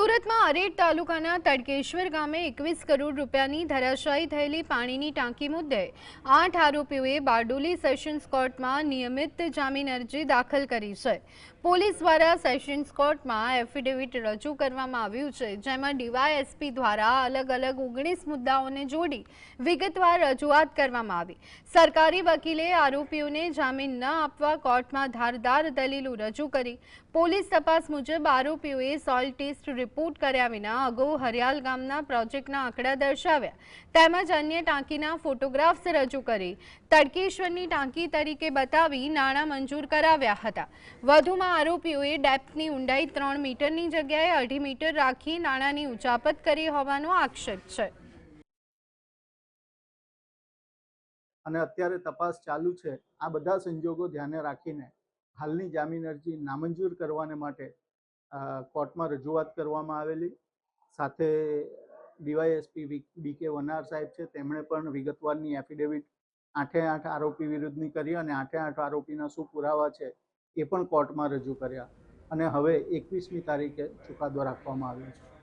સુરતમાં અરેડ તાલુકાના તડકેશ્વર ગામે 21 કરોડ રૂપિયાની ધરાશાયી થયેલી પાણીની ટાંકી મુદ્દે 8 આરોપીઓએ બારડોલી સેશન્સ કોર્ટમાં નિયમિત જામીન અરજી દાખલ કરી છે। પોલીસ દ્વારા સેશન્સ કોર્ટમાં એફિડેવિટ રજૂ કરવામાં આવ્યું છે, જેમાં ડીવાયએસપી દ્વારા અલગ અલગ 19 મુદ્દાઓને જોડી વિગતવાર રજૂઆત કરવામાં આવી। સરકારી વકીલે આરોપીઓને જામીન ન આપવા કોર્ટમાં ધારદાર દલીલો રજૂ કરી। પોલીસ તપાસ મુજબ આરોપીઓએ સોઇલ ટેસ્ટ રિપોર્ટ કર્યા વિના અગાઉ હરિયાલ ગામના પ્રોજેક્ટના આંકડા દર્શાવ્યા તેમજ અન્ય ટાંકીના ફોટોગ્રાફ્સ રજૂ કરી તડકેશ્વરની ટાંકી તરીકે બતાવી નાણાં મંજૂર કરાવ્યા હતા। વધુમાં આરોપીઓએ ડેપ્થની ઊંડાઈ 3 મીટરની જગ્યાએ 2.5 મીટર રાખી નાણાંની ઉચાપત કરી હોવાનો આક્ષેપ છે। અને અત્યારે તપાસ ચાલુ છે। આ બધા સંજોગો ધ્યાને રાખીને હાલની જામીન અરજી નામંજૂર કરવાને માટે કોર્ટમાં રજૂઆત કરવામાં આવેલી। સાથે ડીવાયએસપી બીકે વનાર સાહેબ છે, તેમણે પણ વિગતવારની એફિડેવિટ 8 આરોપી વિરુદ્ધની કરી અને 8 આરોપીના શું પુરાવા છે એ પણ કોર્ટમાં રજૂ કર્યા અને હવે 21મી તારીખે ચુકાદો રાખવામાં આવ્યો છે।